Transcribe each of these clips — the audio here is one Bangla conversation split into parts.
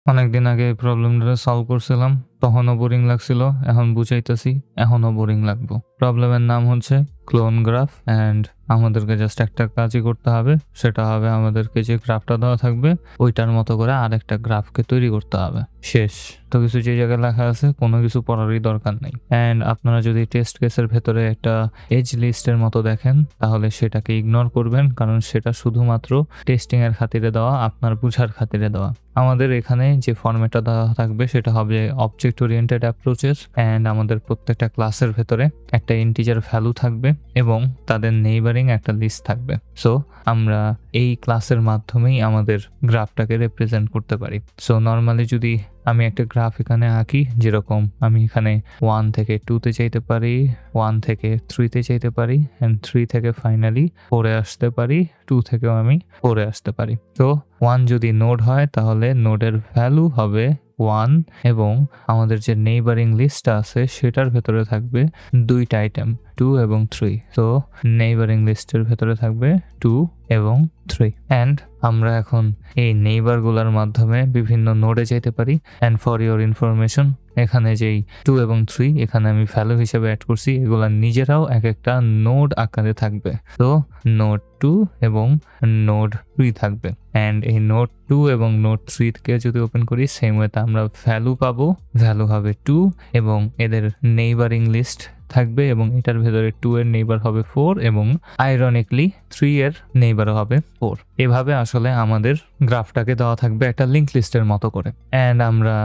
অনেকদিন আগে এই প্রবলেমটা সলভ করছিলাম, তখনও বোরিং লাগছিল। এখন বুঝাইতেছি, এখনও বোরিং লাগবো। প্রবলেমের নাম হচ্ছে ক্লোন গ্রাফ অ্যান্ড আমাদেরকে জাস্ট একটা কাজই করতে হবে। সেটা হবে আমাদেরকে যে গ্রাফটা দেওয়া থাকবে ওইটার মতো করে আরেকটা গ্রাফকে তৈরি করতে হবে। শেষ। তো কিছু যে জায়গায় লেখা আছে কোনো কিছু পড়ারই দরকার নেই। অ্যান্ড আপনারা যদি টেস্ট কেসের ভেতরে একটা এজ লিস্টের মতো দেখেন তাহলে সেটাকে ইগনোর করবেন, কারণ সেটা শুধুমাত্র টেস্টিং এর খাতিরে দেওয়া, আপনার বুঝার খাতিরে দেওয়া। আমাদের এখানে যে ফরম্যাটটা দেওয়া থাকবে সেটা হবে অবজেক্ট ওরিয়েন্টেড অ্যাপ্রোচেস অ্যান্ড আমাদের প্রত্যেকটা ক্লাসের ভেতরে একটা ইন্টিজার ভ্যালু থাকবে এবং তাদের নেইবারিং একটা লিস্ট থাকবে। সো আমরা এই ক্লাসের মাধ্যমেই আমাদের গ্রাফটাকে রিপ্রেজেন্ট করতে পারি। সো নর্মালি যদি আমি একটা গ্রাফ এখানে আঁকি, যেরকম আমি এখানে 1 থেকে 2-তে চাইতে পারি, 1 থেকে 3-তে চাইতে পারি অ্যান্ড 3 থেকে ফাইনালি 4-এ আসতে পারি, 2 থেকেও আমি 4-এ আসতে পারি। তো 1 যদি নোড হয় তাহলে নোডের ভ্যালু হবে 1 এবং আমাদের যে নেইবারিং লিস্টটা আছে সেটার ভেতরে থাকবে দুইটা আইটেম, 2 এবং 3। তো নেইবারিং লিস্টের ভেতরে থাকবে 2 এবং 3 অ্যান্ড আমরা এখন এই নেইবারগুলোর মাধ্যমে বিভিন্ন নোডে যেতে পারি। অ্যান্ড ফর ইওর ইনফরমেশন, এখানে যেই 2 এবং 3 এখানে আমি ভ্যালু হিসেবে অ্যাড করছি, এগুলা নিজেরাও এক একটা নোড আকারে থাকবে। তো নোড 2 এবং নোড 3 থাকবে অ্যান্ড এই নোড 2 এবং নোড 3 কে যদি ওপেন করি সেম ওয়েতে আমরা ভ্যালু পাবো। ভ্যালু হবে 2 এবং এদের নেইবারিং লিস্ট থাকবে এবং এটার ভেতরে 2 এর নেইবার হবে 4 এবং আইরনিকলি 3 এর নেইবারও হবে 4। এভাবে আসলে আমাদের গ্রাফটাকে দেওয়া থাকবে একটা লিঙ্ক লিস্টের মতো করে। অ্যান্ড আমরা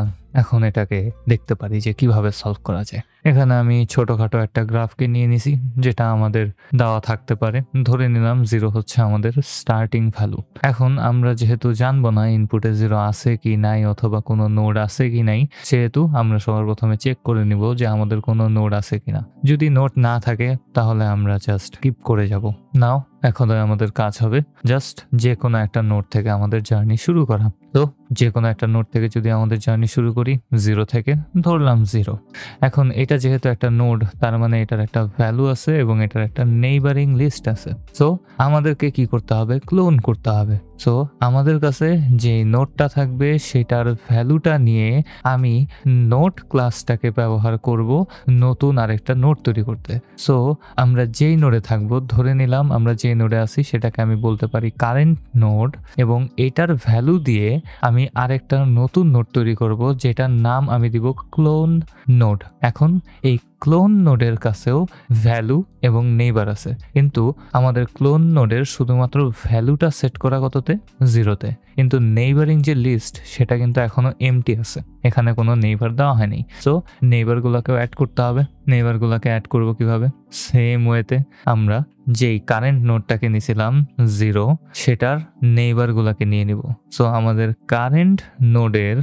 এখন এটাকে দেখতে পারি যে কিভাবে সলভ করা যায়। এখানে আমি ছোটখাটো একটা গ্রাফকে নিয়ে নিছি যেটা আমাদের দেওয়া থাকতে পারে। ধরে নিলাম 0 হচ্ছে আমাদের স্টার্টিং ভ্যালু। এখন আমরা যেহেতু জানবো না ইনপুটে 0 আছে কি নাই অথবা কোনো নোড আছে কি নাই, সেহেতু আমরা সবার প্রথমে চেক করে নিব যে আমাদের কোনো নোড আছে কিনা। যদি নোড না থাকে তাহলে আমরা জাস্ট স্কিপ করে যাব। নাও এখন আমাদের কাজ হবে জাস্ট যে কোনো একটা নোড থেকে আমাদের জার্নি শুরু করা। তো যে কোনো একটা নোড থেকে যদি আমাদের জার্নি শুরু করি 0 থেকে, ধরলাম 0। এখন এটা যেহেতু একটা নোড তার মানে এটার একটা ভ্যালু আছে এবং এটার একটা নেইবারিং লিস্ট আছে। সো আমাদেরকে কি করতে হবে? ক্লোন করতে হবে। সো আমাদের কাছে যে নোডটা থাকবে সেটার ভ্যালুটা নিয়ে আমি নোড ক্লাসটাকে ব্যবহার করব নতুন আরেকটা নোড তৈরি করতে। সো আমরা যেই নোডে থাকবো, ধরে নিলাম আমরা যে নোডে আছি সেটাকে আমি বলতে পারি কারেন্ট নোড এবং এটার ভ্যালু দিয়ে আমি আরেকটা নতুন নোড তৈরি করব যেটার নাম আমি দিব ক্লোন নোড। এখন এই ক্লোন নোডের কাছেও ভ্যালু এবং নেইবার আছে, কিন্তু আমাদের ক্লোন নোডের শুধুমাত্র ভ্যালুটা সেট করা কততে? 0-তে, কিন্তু নেইবারিং যে লিস্ট সেটা কিন্তু এখনো এমটি আছে, এখানে কোনো নেইবার দেওয়া হয়নি। সো নেইবারগুলোকেও অ্যাড করতে হবে। নেইবারগুলোকে অ্যাড করব কিভাবে? সেম ওয়েতে আমরা যেই কারেন্ট নোডটাকে নিয়েছিলাম 0 সেটার নেইবারগুলোকে নিয়ে নিব। সো আমাদের কারেন্ট নোডের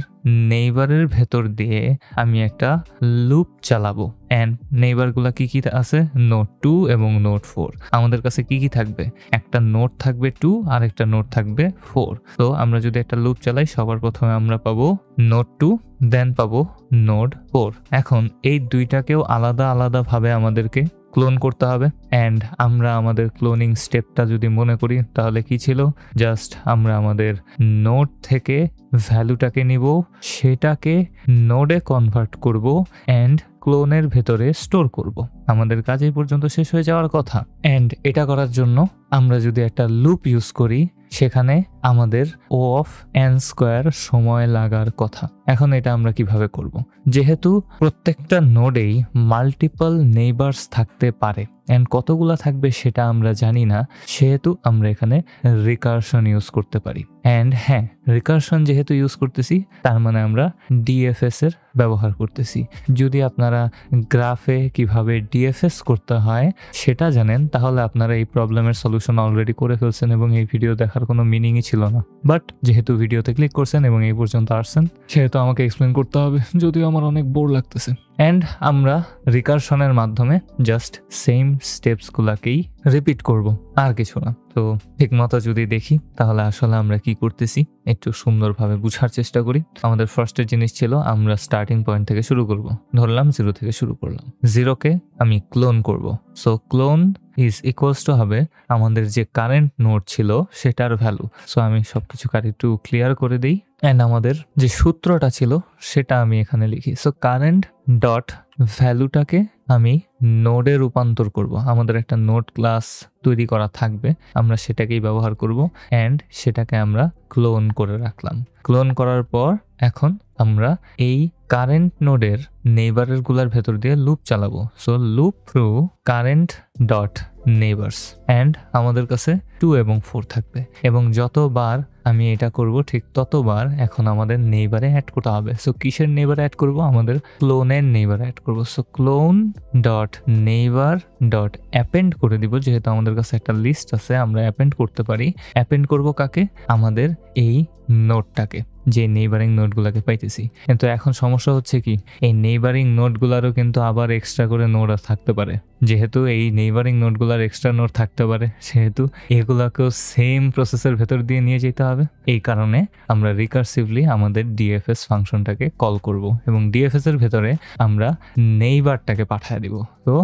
নেইবারের ভেতর দিয়ে আমি একটা লুপ চালাবো অ্যান্ড নেইবারগুলো কি কি আছে? নোড 2 এবং নোড 4। আমাদের কাছে কি কি থাকবে? একটা নোড থাকবে 2 আর একটা নোড থাকবে 4। তো আমরা যদি একটা লুপ চালাই সবার প্রথমে আমরা পাবো নোড 2, দেন পাবো নোড 4। এখন এই দুইটাকেও আলাদা আলাদা ভাবে আমাদেরকে ক্লোন করতে হবে। অ্যান্ড আমরা আমাদের ক্লোনিং স্টেপটা যদি মনে করি তাহলে কি ছিল? জাস্ট আমরা আমাদের নোড থেকে ভ্যালুটাকে নিব, সেটাকে নোডে কনভার্ট করব অ্যান্ড ক্লোনের ভেতরে স্টোর করব। আমাদের কাজ এই পর্যন্ত শেষ হয়ে যাওয়ার কথা। অ্যান্ড এটা করার জন্য আমরা যদি একটা লুপ ইউজ করি সেখানে আমাদের O of n স্কোয়ার সময় লাগার কথা। এখন এটা আমরা কিভাবে করব? যেহেতু প্রত্যেকটা নোডেই মাল্টিপল নেইবার্স থাকতে পারে অ্যান্ড কতগুলা থাকবে সেটা আমরা জানি না, সেহেতু আমরা এখানে রিকারশন ইউজ করতে পারি। অ্যান্ড হ্যাঁ, রিকারশন যেহেতু ইউজ করতেছি তার মানে আমরা ডিএফএস এর ব্যবহার করতেছি। যদি আপনারা গ্রাফে কিভাবে ডিএফএস করতে হয় সেটা জানেন তাহলে আপনারা এই প্রবলেমের সলিউশন অলরেডি করে ফেলছেন এবং এই ভিডিও দেখার কোনো মিনিংই ছিল না। বাট যেহেতু ভিডিওতে ক্লিক করছেন এবং এই পর্যন্ত আসছেন সেহেতু আমাকে এক্সপ্লেন করতে হবে, যদিও আমার অনেক বোর লাগতেছে। অ্যান্ড আমরা রিকারশনের মাধ্যমে জাস্ট সেম স্টেপসগুলোকেই রিপিট করব, আর কিছু না। তো ঠিকমতো যদি দেখি তাহলে আসলে আমরা কি করতেছি একটু সুন্দরভাবে বুঝার চেষ্টা করি। আমাদের ফার্স্টের জিনিস ছিল আমরা স্টার্টিং পয়েন্ট থেকে শুরু করব। ধরলাম 0 থেকে শুরু করলাম, 0কে আমি ক্লোন করব। So clone is equals to হবে আমাদের যে কারেন্ট নোড ছিল সেটার ভ্যালু। সো আমি সবকিছু একটু ক্লিয়ার করে দিই অ্যান্ড আমাদের যে সূত্রটা ছিল সেটা আমি এখানে লিখি। সো কারেন্ট ডট ভ্যালুটাকে আমি নোডে রূপান্তর করব। আমাদের একটা নোড ক্লাস তৈরি করা থাকবে, আমরা সেটাকেই ব্যবহার করব অ্যান্ড সেটাকে আমরা ক্লোন করে রাখলাম। ক্লোন করার পর এখন আমরা এই কারেন্ট নোডের নেইবারের গুলার ভেতর দিয়ে লুপ চালাবো। So loop through current dot neighbours and আমাদের কাছে 2 এবং 4 থাকবে এবং যতবার আমি এটা করব ঠিক ততবার এখন আমাদের নেইবারে অ্যাড করতে হবে। সো কিসের নেইবারে অ্যাড করব? আমাদের ক্লোনের নেইবারে অ্যাড করব। So clone dot neighbour dot append করে দিব, যেহেতু আমাদের কাছে একটা লিস্ট আছে আমরা অ্যাপেন্ড করতে পারি। অ্যাপেন্ড করব কাকে? আমাদের এই নোডটাকে, যে নেইবারিং নোডগুলোকে পাইতেছি। কিন্তু এখন সমস্যা হচ্ছে কি, এই নেইবারিং নোডগুলোরও কিন্তু আবার এক্সট্রা করে নোড থাকতে পারে। যেহেতু এই নেইবারিং নোডগুলোর এক্সট্রা নোড থাকতে পারে সেহেতু এগুলাকেও সেম প্রসেসের ভেতর দিয়ে নিয়ে যেতে হবে। এই কারণে আমরা রিকার্সিভলি আমাদের ডিএফএস ফাংশনটাকে কল করব এবং ডিএফএস এর ভেতরে আমরা নেইবারটাকে পাঠিয়ে দিব। তো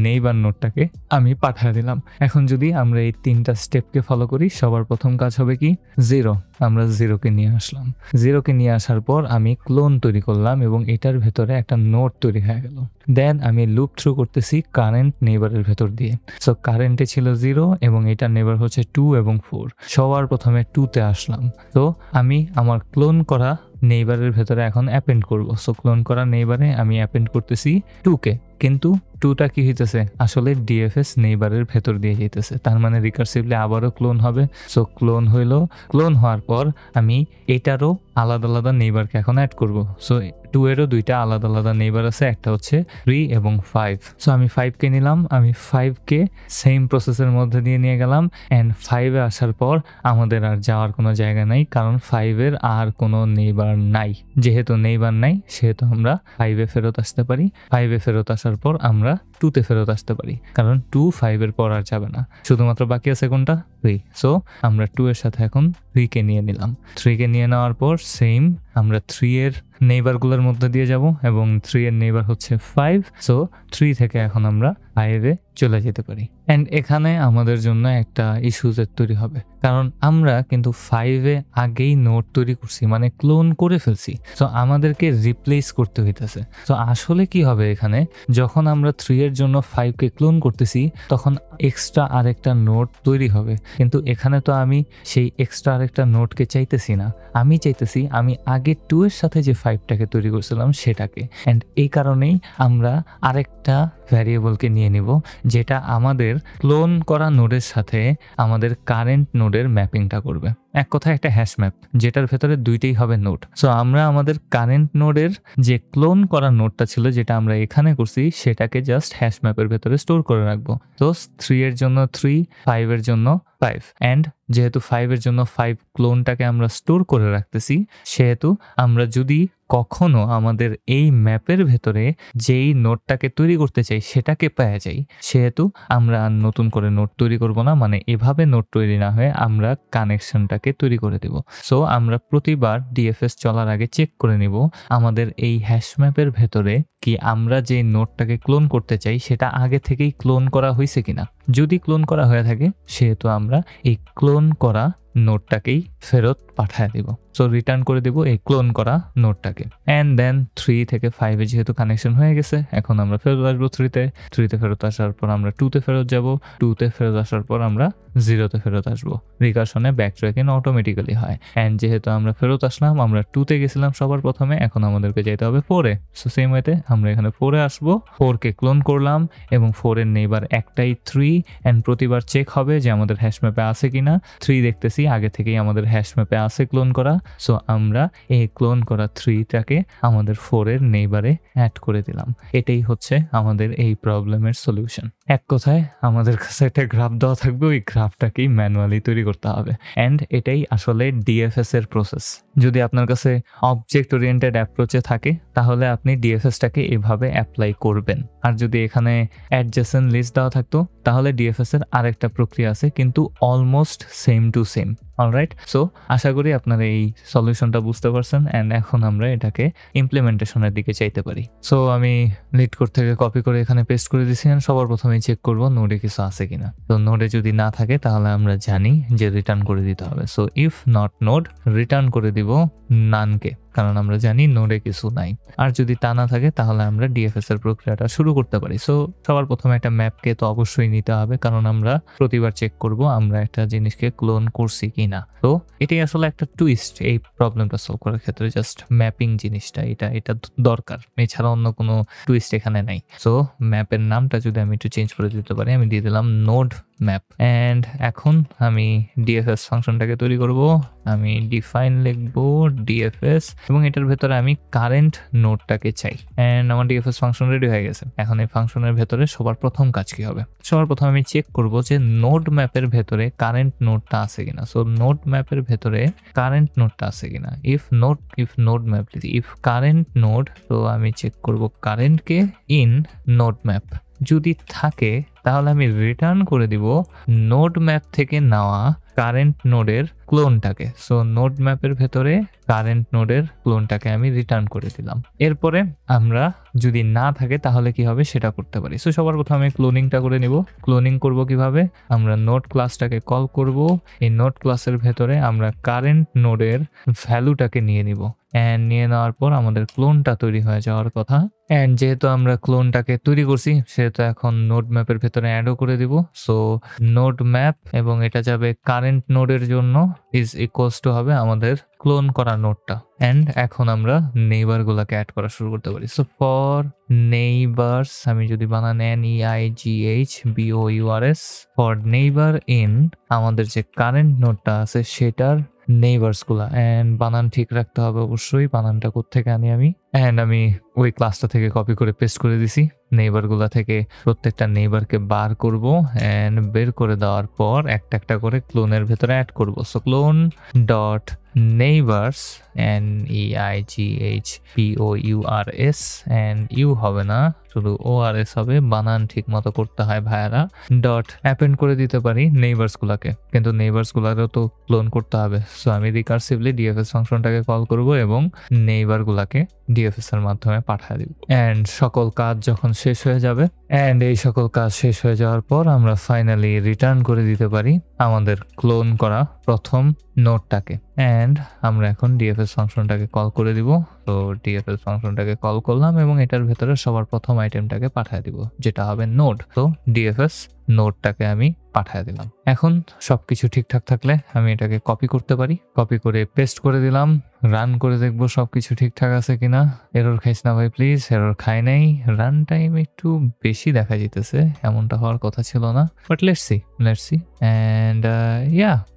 নেইবার নোডটাকে আমি পাঠিয়ে দিলাম। এখন যদি আমরা এই 3টা স্টেপকে ফলো করি, সবার প্রথম কাজ হবে কি? 0। আমরা 0কে নিয়ে আসলাম। 0কে নিয়ে আসার পর আমি ক্লোন তৈরি করলাম এবং এটার ভেতরে একটা নোড তৈরি হয়ে গেল। দেন আমি লুপ থ্রু করতেছি কারেন্ট নেইবারের ভেতর দিয়ে। সো কারেন্টে ছিল 0 এবং এটার নেইবার হচ্ছে 2 এবং 4। সবার প্রথমে 2তে আসলাম। তো আমি আমার ক্লোন করা নেইবারের ভেতরে এখন অ্যাপেন্ড করব। সো ক্লোন করা নেইবারে আমি অ্যাপেন্ড করতেছি 2কে, কিন্তু 2টা কি হইতেছে? আসলে ডিএফএস নেইবারের ভেতর দিয়ে যেতেছে, তার মানে রিকার্সিভলি আবারও ক্লোন হবে। সো ক্লোন হইলো, ক্লোন হওয়ার পর আমি এটারও আলাদা আলাদা নেইবারকে এখন অ্যাড করব। সো 2 এরও 2টা আলাদা আলাদা নেইবার আছে, একটা হচ্ছে 3 এবং 5। সো আমি 5কে নিলাম, আমি 5কে সেম প্রসেসের মধ্যে দিয়ে নিয়ে গেলাম অ্যান্ড 5-এ আসার পর আমাদের আর যাওয়ার কোনো জায়গা নাই, কারণ 5-এর আর কোনো নেইবার নাই। যেহেতু নেইবার নাই সেহেতু আমরা 5-এ ফেরত আসতে পারি। 5-এ ফেরত আসার পর আমরা 2তে ফেরত আসতে পারি, কারণ 2 5-এর পর আর যাবে না। শুধুমাত্র বাকি আছে কোনটা? 3। সো আমরা 2 এর সাথে এখন 3কে নিয়ে নিলাম। 3কে নিয়ে নেওয়ার পর সেম আমরা 3 এর নেইবারগুলোর মধ্যে দিয়ে যাব এবং 3 এর নেইবার হচ্ছে 5। সো 3 থেকে এখন আমরা 5-এ চলে যেতে পারি। অ্যান্ড এখানে আমাদের জন্য একটা ইস্যুজের তৈরি হবে, কারণ আমরা কিন্তু 5-এ আগেই নোড তৈরি করছি, মানে ক্লোন করে ফেলছি। সো আমাদেরকে রিপ্লেস করতে হইতেছে। সো আসলে কি হবে এখানে, যখন আমরা 3 এর জন্য 5কে ক্লোন করতেছি তখন এক্সট্রা আরেকটা নোড তৈরি হবে, কিন্তু এখানে তো আমি সেই এক্সট্রা আরেকটা নোডকে চাইতেছি না। আমি চাইতেছি আমি আগে 2 এর সাথে যে 5টাকে তৈরি করছিলাম সেটাকে। অ্যান্ড এই কারণেই আমরা আরেকটা ভ্যারিয়েবলকে নিয়ে নিব, যেটা আমাদের ক্লোন করা নোডের সাথে আমাদের কারেন্ট নোডের ম্যাপিংটা করবে। এক কথায় একটা হ্যাশ ম্যাপ, যেটার ভেতরে 2টেই হবে নোড। সো আমরা আমাদের কারেন্ট নোডের যে ক্লোন করা নোডটা ছিল, যেটা আমরা এখানে করছি, সেটাকে জাস্ট হ্যাশ ম্যাপের ভেতরে স্টোর করে রাখবো। তো 3 এর জন্য 3, 5 এর জন্য 5। অ্যান্ড যেহেতু 5 এর জন্য 5 ক্লোনটাকে আমরা স্টোর করে রাখতেছি, সেহেতু আমরা যদি কখনো আমাদের এই ম্যাপের ভেতরে যেই নোটটাকে তৈরি করতে চাই সেটাকে পাওয়া যাই, সেহেতু আমরা নতুন করে নোট তৈরি করব না, মানে এভাবে নোট তৈরি না হয়ে আমরা কানেকশনটাকে তৈরি করে দেব। সো আমরা প্রতিবার ডিএফএস চলার আগে চেক করে নিব আমাদের এই হ্যাশ ম্যাপের ভেতরে কি আমরা যে নোটটাকে ক্লোন করতে চাই সেটা আগে থেকেই ক্লোন করা হয়েছে কিনা। যদি ক্লোন করা হয়ে থাকে সেহেতু আমরা এই ক্লোন করা নোটটাকেই ফেরত পাঠিয়ে দেব। সো রিটার্ন করে দেব এই ক্লোন করা নোটটাকে। অ্যান্ড দেন 3 থেকে 5-এ যেহেতু কানেকশন হয়ে গেছে, এখন আমরা ফেরত আসবো 3তে ফেরত আসার পর আমরা 2তে ফেরত যাব, 2তে ফেরত আসার পর আমরা 0তে ফেরত আসবো। রিকার্শনে ব্যাক ট্র্যাকিং অটোমেটিক্যালি হয়। অ্যান্ড যেহেতু আমরা ফেরত আসলাম, আমরা 2তে গেছিলাম সবার প্রথমে, এখন আমাদেরকে যেতে হবে 4-এ। সো সেম ওয়েতে আমরা এখানে 4-এ আসবো, 4কে ক্লোন করলাম এবং 4-এর নেইবার একটাই 3। অ্যান্ড প্রতিবার চেক হবে যে আমাদের হ্যাশ ম্যাপে আছে কিনা। 3 দেখতেছি আগে থেকেই আমাদের হ্যাশ ম্যাপে আছে ক্লোন করা। সো আমরা এই ক্লোন করা 3টাকে আমাদের 4-এর নেইবারে অ্যাড করে দিলাম। এটাই হচ্ছে আমাদের এই প্রবলেমের সলিউশন। এক কথায় আমাদের কাছে একটা গ্রাফ দেওয়া থাকবে, ওই গ্রাফটাকেই ম্যানুয়ালি তৈরি করতে হবে। অ্যান্ড এটাই আসলে ডিএফএস এর প্রসেস। যদি আপনার কাছে অবজেক্ট ওরিয়েন্টেড অ্যাপ্রোচে থাকে তাহলে আপনি ডিএফএসটাকে এভাবে অ্যাপ্লাই করবেন। আর যদি এখানে অ্যাডজেসেন্ট লিস্ট দেওয়া থাকতো তাহলে ডিএফএস এর আরেকটা প্রক্রিয়া আছে, কিন্তু almost same to same. Alright, so আশা করি আপনারা এই সলিউশনটা বুঝতে পারছেন অ্যান্ড এখন আমরা এটাকে ইমপ্লিমেন্টেশনের দিকে চাইতে পারি। সো আমি লিড কোড থেকে কপি করে এখানে পেস্ট করে দিচ্ছি অ্যান্ড সবার প্রথমে চেক করব নোডে কিছু আছে কিনা। তো নোডে যদি না থাকে তাহলে আমরা জানি যে রিটার্ন করে দিতে হবে। So if not node return করে দিব নানকে, কারণ আমরা জানি নোডে কিছু নাই। আর যদি তা না থাকে তাহলে আমরা ডিএফএস এর প্রক্রিয়াটা শুরু করতে পারি। সো সবার প্রথমে একটা ম্যাপকে তো অবশ্যই নিতে হবে, কারণ আমরা প্রতিবার চেক করব আমরা একটা জিনিসকে ক্লোন করছি কিনা। তো এটাই আসলে একটা টুইস্ট এই প্রবলেমটা সলভ করার ক্ষেত্রে, জাস্ট ম্যাপিং জিনিসটা এটা দরকার, এছাড়া অন্য কোনো টুইস্ট এখানে নাই। সো ম্যাপের নামটা যদি আমি একটু চেঞ্জ করে দিতে পারি, আমি দিয়ে দিলাম নোড ম্যাপ। অ্যান্ড এখন আমি ডিএফএস ফাংশনটাকে তৈরি করব। আমি ডিফাইন লিখবো ডিএফএস এবং এটার ভেতরে আমি কারেন্ট নোডটাকে চাই। অ্যান্ড আমার ডিএফএস ফাংশন রেডি হয়ে গেছে। এখন এই ফাংশনের ভেতরে সবার প্রথম কাজ কি হবে, সবার প্রথম আমি চেক করব যে নোড ম্যাপের ভেতরে কারেন্ট নোডটা আছে কিনা। সো নোড ম্যাপের ভেতরে কারেন্ট নোডটা আছে কিনা। If node map if current node, তো আমি চেক করব কারেন্টকে ইন নোড ম্যাপ। যদি থাকে তাহলে আমি রিটার্ন করে দিব নোড ম্যাপ থেকে নেওয়া কারেন্ট নোডের ক্লোনটাকে। সো নোড ম্যাপের ভেতরে কারেন্ট নোডের ক্লোনটাকে আমি রিটার্ন করে দিলাম। এরপরে আমরা যদি না থাকে তাহলে কি হবে সেটা করতে পারি। সো সবার প্রথমে আমি ক্লোনিংটা করে নিব। ক্লোনিং করব কিভাবে, আমরা নোড ক্লাসটাকে কল করব। এই নোড ক্লাসের ভেতরে আমরা কারেন্ট নোডের ভ্যালুটাকে নিয়ে নিব। অ্যান্ড নিয়ে নেওয়ার পর আমাদের ক্লোনটা তৈরি হয়ে যাওয়ার কথা। অ্যান্ড যেহেতু আমরা ক্লোনটাকে তৈরি করছি সেহেতু এখন নোড ম্যাপের ভেতরে অ্যাডও করে দিব। সো নোড ম্যাপ এবং এটা যাবে কারেন্ট নোডের জন্য ইজ ইকুয়ালস টু হবে আমাদের ক্লোন করা নোডটা। অ্যান্ড এখন আমরা নেইবার গুলাকে অ্যাড করা শুরু করতে পারি। সো ফর নেইবার্স, আমি যদি বানান NEIGHBOURS, ফর নেইবার ইন আমাদের যে কারেন্ট নোডটা আছে সেটার নেইবার্স গুলা। অ্যান্ড বানান ঠিক রাখতে হবে অবশ্যই, বানানটা কোত্থেকে আনি আমি। অ্যান্ড আমি ওই ক্লাসটা থেকে কপি করে পেস্ট করে দিছি। নেইবার গুলা থেকে প্রত্যেকটা নেইবারকে বার করব অ্যান্ড বের করে দেওয়ার পর একটা একটা করে ক্লোনের ভেতরে অ্যাড করব। So clone dot neighbours NEIGHBOURS and you হবে না, শুধু ORS হবে, বানান ঠিক মতো করতে হয় ভাইয়ারা। ডট অ্যাপেন্ড করে দিতে পারি নেইবার্স গুলাকে, কিন্তু নেইবার্স গুলারও তো ক্লোন করতে হবে। সো আমি রিকার্সিভলি ডিএফএস ফাংশনটাকে কল করব এবং নেইবার গুলাকে ডিএফএস এর মাধ্যমে পাঠিয়ে দিব। অ্যান্ড সকল কাজ যখন শেষ হয়ে যাবে, অ্যান্ড এই সকল কাজ শেষ হয়ে যাওয়ার পর আমরা ফাইনালি রিটার্ন করে দিতে পারি আমাদের ক্লোন করা প্রথম নোডটাকে। অ্যান্ড আমরা এখন ডিএফএস ফাংশনটাকে কল করে দিব। তো ডিএফএস ফাংশনটাকে কল করলাম এবং এটার ভেতরে সবার প্রথম আইটেমটাকে পাঠিয়ে দিব, যেটা হবে নোড। তো ডিএফএস নোডটাকে আমি পাঠিয়ে দিলাম। এখন সবকিছু ঠিকঠাক থাকলে আমি এটাকে কপি করতে পারি। কপি করে পেস্ট করে দিলাম। রান করে দেখবো সবকিছু ঠিকঠাক আছে কিনা। এরর খাইস না ভাই প্লিজ, এরর খাই নাই। রান টাইম একটু বেশি দেখা যেতেছে, এমনটা হওয়ার কথা ছিল না, but let's see. And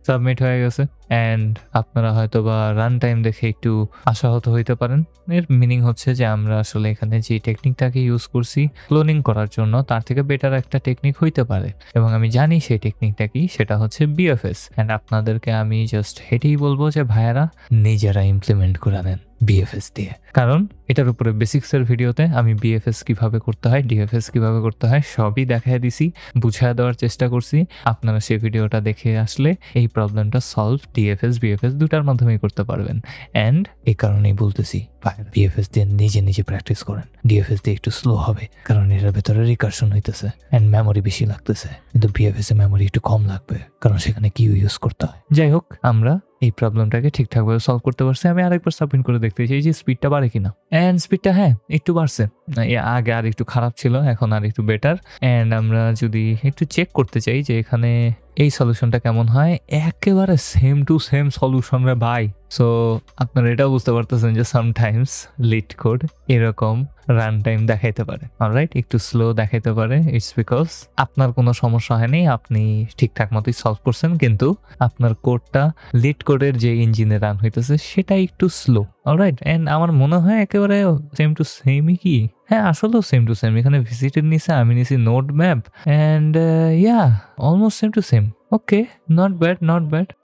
submit হয়ে গেছে। অ্যান্ড আপনারা হয়তো বা রান টাইম দেখে একটু আশাহত হইতে পারেন। এর মিনিং হচ্ছে যে আমরা আসলে এখানে যে টেকনিকটাকে ইউজ করছি ক্লোনিং করার জন্য তার থেকে বেটার একটা টেকনিক হইতে পারে, এবং আমি জানি সেই টেকনিকটা কি, সেটা হচ্ছে বিএফএস। অ্যান্ড আপনাদেরকে আমি জাস্ট এটাই বলবো যে ভাইয়ারা নিজেরা ইমপ্লিমেন্ট করে নেন বিএফএস দিয়ে, কারণ এটার উপরে বেসিক্সের ভিডিওতে আমি বিএফএস কিভাবে করতে হয়, ডিএফএস কিভাবে করতে হয় সবই দেখায় দিছি, বুঝায় দেওয়ার চেষ্টা করছি। আপনারা সেই ভিডিওটা দেখে আসলে এই প্রবলেমটা সলভ ডিএফএস বিএফএস দুটার মাধ্যমেই করতে পারবেন। অ্যান্ড এই কারণেই বলতেছি বিএফএস দিয়ে নিজে প্র্যাকটিস করেন। ডিএফএস দিয়ে একটু স্লো হবে কারণ এটার ভেতরে রিকারশন হইতেছে অ্যান্ড মেমোরি বেশি লাগতেছে, কিন্তু বিএফএস এ মেমোরি একটু কম লাগবে কারণ সেখানে কিউ ইউজ করতে হয়। যাই হোক, আমরা এই প্রবলেমটাকে ঠিকঠাকভাবে সলভ করতে পারছি। আমি আরেকবার সাবমিট করে দেখতে চাই যে স্পিডটা বাড়ে কিনা। অ্যান্ড স্পিডটা একটু বাড়ছে, আগে আর একটু খারাপ ছিল, এখন আর একটু বেটার। অ্যান্ড আমরা যদি একটু চেক করতে চাই যে এখানে এই সলিউশনটা কেমন হয়, একেবারে সেম টু সেম সলিউশন রে ভাই। সো আপনারা এটাও বুঝতে পারতেছেন যে সামটাইমস লিড কোড এরকম রান টাইম দেখাইতে পারে, অলরাইট, একটু স্লো দেখাইতে পারে। ইটস বিকজ আপনার কোনো সমস্যা হয়নি, আপনি ঠিকঠাক মতোই সলভ করছেন, কিন্তু আপনার কোডটা লিড কোডের যে ইঞ্জিনে রান হইতেছে সেটা একটু স্লো, অলরাইট। অ্যান্ড আমার মনে হয় একেবারে সেম টু সেমই কি, আসলেও সেম টু সেম। এখানে ভিজিটের নিচে আমি নিছি node map and almost same to same. Okay, not bad.